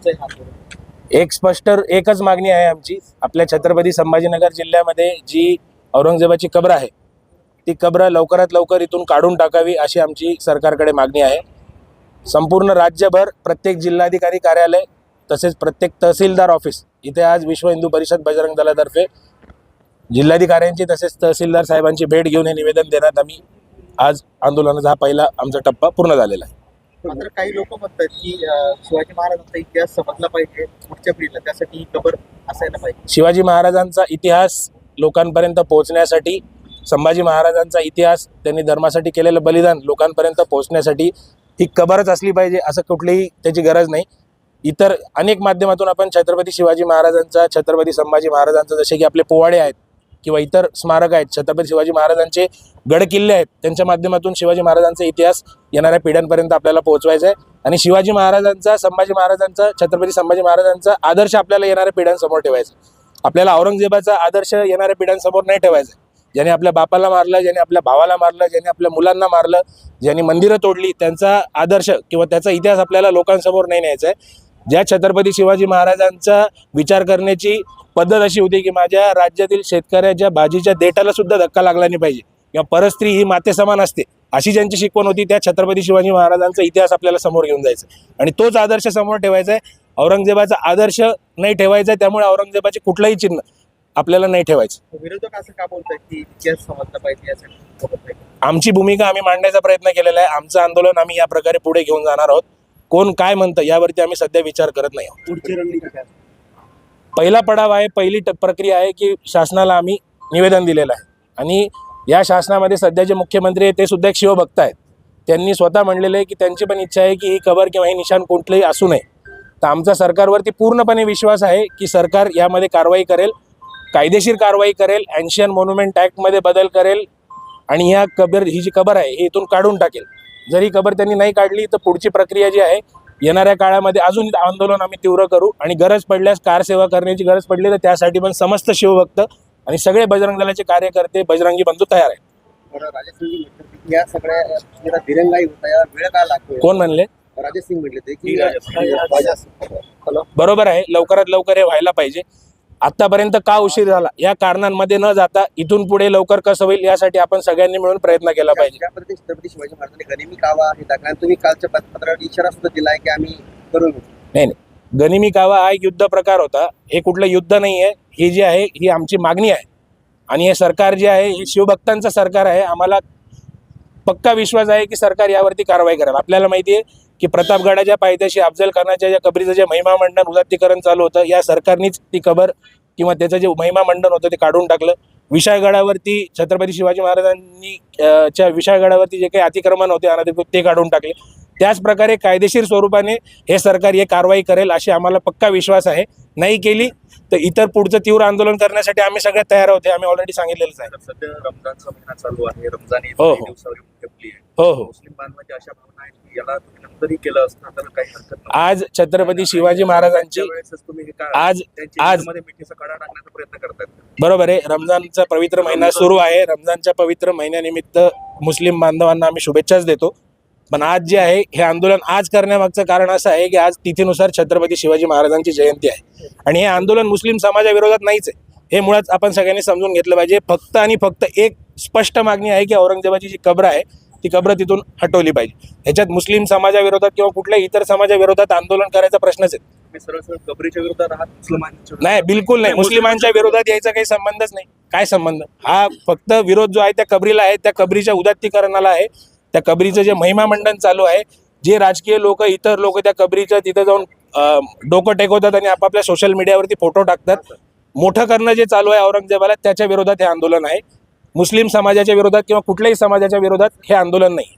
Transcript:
तुमचं हे आंदोलन? एक स्पष्ट एकच मागणी आहे आमची. आपल्या छत्रपती संभाजीनगर जिल्ह्यामध्ये जी औरंगजेबाची कब्र आहे ती कब्र लवकरात लवकर इथून काढून टाकावी अशी आमची सरकारकडे मागणी आहे. संपूर्ण राज्यभर प्रत्येक जिल्हाधिकारी कार्यालय तसेच प्रत्येक तहसीलदार ऑफिस इथे आज विश्व हिंदू परिषद बजरंग दलातर्फे जिल्हाधिकाऱ्यांची तसेच तहसीलदार साहेबांची भेट घेऊन हे निवेदन देण्यात आम्ही आज आंदोलनाचा हा पहिला आमचा टप्पा पूर्ण झालेला आहे. मात्र काही लोक म्हणतात की शिवाजी महाराजांचा इतिहास समजला पाहिजे पुढच्या पिढीला, त्यासाठी ही कबर असायला पाहिजे. शिवाजी महाराजांचा इतिहास लोकांपर्यंत पोहोचण्यासाठी, संभाजी महाराजांचा इतिहास, त्यांनी धर्मासाठी केलेलं बलिदान लोकांपर्यंत पोहोचण्यासाठी ही कबरच असली पाहिजे असं कुठलीही त्याची गरज नाही. इतर अनेक माध्यमातून आपण छत्रपती शिवाजी महाराजांचा, छत्रपती संभाजी महाराजांचा, जसे की आपले पोवाडे आहेत किंवा इतर स्मारक आहेत, छत्रपती शिवाजी महाराजांचे गड किल्ले आहेत, त्यांच्या माध्यमातून शिवाजी महाराजांचा इतिहास येणाऱ्या पिढ्यांपर्यंत आपल्याला पोहोचवायचा आहे. आणि शिवाजी महाराजांचा, संभाजी महाराजांचा, छत्रपती संभाजी महाराजांचा आदर्श आपल्याला येणाऱ्या पिढ्यांसमोर ठेवायचा. आपल्याला औरंगजेबाचा आदर्श येणाऱ्या पिढ्यांसमोर नाही ठेवायचा. ज्यांनी आपल्या बापाला मारलं, ज्यांनी आपल्या भावाला मारलं, ज्यांनी आपल्या मुलांना मारलं, ज्यांनी मंदिरं तोडली, त्यांचा आदर्श किंवा त्याचा इतिहास आपल्याला लोकांसमोर नाही न्यायचा आहे. ज्या छत्रपती शिवाजी महाराजांचा विचार करण्याची पद्धत अशी होती की माझ्या राज्यातील शेतकऱ्याच्या भाजीच्या देठाला सुद्धा धक्का लागला नाही पाहिजे किंवा परस्त्री ही माते समान असते, अशी ज्यांची शिकवण होती, त्या छत्रपती शिवाजी महाराजांचा इतिहास आपल्याला समोर घेऊन जायचा आणि तोच आदर्श समोर ठेवायचा आहे. औरंगजेबाचा आदर्श नाही ठेवायचा आहे, त्यामुळे औरंगजेबाचे कुठलंही चिन्ह आपल्याला नाही ठेवायचं. विरोधक असं का बोलतात की इतिहास समजला पाहिजे यासाठी? आमची भूमिका आम्ही मांडण्याचा प्रयत्न केलेला आहे. आमचं आंदोलन आम्ही या प्रकारे पुढे घेऊन जाणार आहोत. कोण काय म्हणतं यावरती आम्ही सध्या विचार करत नाही आहोत. पुढची रणनीती काय? पहिला पडाव आहे, पहिली प्रक्रिया आहे की शासनाला आम्ही निवेदन दिलेलं आहे आणि या शासनामध्ये सध्या जे मुख्यमंत्री आहेत ते सुद्धा एक शिवभक्त आहेत. त्यांनी स्वतः म्हणलेलं आहे की त्यांची पण इच्छा आहे की ही कबर किंवा हे निशाण कुठलंही असू नये. तर आमचा सरकारवरती पूर्णपणे विश्वास आहे की सरकार यामध्ये कारवाई करेल, कायदेशीर कारवाई करेल, एन्शियन मॉन्युमेंट ॲक्टमध्ये बदल करेल आणि ह्या ही जी कबर आहे ही इथून काढून टाकेल. जरी कबर त्यांनी नाही काढली तर पुढची प्रक्रिया जी आहे येणाऱ्या काळामध्ये अजून आंदोलन आम्ही तीव्र करू आणि गरज पडल्यास कारसेवा करण्याची गरज पडली तर त्यासाठी पण समस्त शिवभक्त आणि सगळे बजरंग दलाचे कार्यकर्ते, बजरंगी बंधू तयार आहेत. राजेश सिंग या सगळ्या दिरंगाई होता या वेळ का लागतो? कोण म्हणले? राजेश सिंग म्हटले ते की बरोबर आहे, लवकरात लवकर हे व्हायला पाहिजे. आतापर्यंत का उशीर झाला या कारणांमध्ये न जाता इथून पुढे लवकर कसं होईल यासाठी आपण सगळ्यांनी मिळून प्रयत्न केला पाहिजे. छत्रपती शिवाजी महाराजांनी गनिमी कावा हे दाखला, तुम्ही कालच्या पत्रात इशारा सुद्धा दिलाय की आम्ही करू. नाही, गनिमी कावा हा एक युद्ध प्रकार होता. हे कुठलं युद्ध नाही आहे. ही जी आहे ही आमची मागणी आहे आणि हे सरकार जे आहे हे शिवभक्तांचं सरकार आहे. आम्हाला पक्का विश्वास आहे की सरकार यावरती कारवाई करेल. आपल्याला माहिती आहे की प्रतापगडाच्या पायथ्याशी अफजल खानाच्या ज्या कबरीचं जे महिमा मंडन उदात्तीकरण चालू होतं, या सरकारनीच ती कबर किंवा त्याचं जे महिमा मंडन होतं ते काढून टाकलं. विशाळगडावरती छत्रपती शिवाजी महाराजांनी च्या विशाळगडावरती जे काही अतिक्रमण होते अनधिकृत ते काढून टाकले. त्याच प्रकारे कायदेशीर स्वरूपाने हे सरकार हे कारवाई करेल अशी आम्हाला पक्का विश्वास आहे. नाही केली तर इतर पुढचं तीव्र आंदोलन करण्यासाठी आम्ही सगळ्यात तयार होते. आम्ही ऑलरेडी सांगितलेलंच आहे. सध्या रमजानचा महिना चालू आहे. रमजान ईद हो. ठेवली आहे. हो. मुस्लिम बांधवांची अशा भावना आहेत की याला तुम्ही नंतरही केलं असतं तर काही हरकत नाही. आज छत्रपती शिवाजी महाराजांची तुम्ही आज मिठीचा कडा टाकण्याचा प्रयत्न करतात. बरोबर आहे. रमजानचा पवित्र महिना सुरू आहे. रमजानच्या पवित्र महिन्यानिमित्त मुस्लिम बांधवांना आम्ही शुभेच्छाच देतो. पण आज जे आहे हे आंदोलन आज करण्यामागचं कारण असं आहे की आज तिथीनुसार छत्रपती शिवाजी महाराजांची जयंती आहे आणि हे आंदोलन मुस्लिम समाजाविरोधात नाहीच आहे. हे मुळात आपण सगळ्यांनी समजून घेतलं पाहिजे. फक्त आणि फक्त एक स्पष्ट मागणी आहे की औरंगजेबाची जी कब्र आहे ती कब्र तिथून हटवली पाहिजे. ह्याच्यात मुस्लिम समाजाविरोधात किंवा कुठल्याही इतर समाजाविरोधात आंदोलन करायचा प्रश्नच आहे. सरळ कबरीच्या विरोधात आहात, मुसलमानांच्या नाही, बिलकुल नाही. मुस्लिमांच्या विरोधात यायचा काही संबंधच नाही. काय संबंध? हा फक्त विरोध जो आहे त्या कबरीला आहे, त्या कबरीच्या उदात्तीकरणाला आहे. त्या कबरीचं जे महिमा मंडन चालू आहे, जे राजकीय लोक, इतर लोक त्या कबरीचं तिथं जाऊन डोकं टेकवतात आणि आपापल्या सोशल मीडियावरती फोटो टाकतात, मोठं करणं जे चालू आहे औरंगजेबाला, त्याच्या विरोधात हे आंदोलन आहे. मुस्लिम समाजाच्या विरोधात किंवा कुठल्याही समाजाच्या विरोधात हे आंदोलन नाही.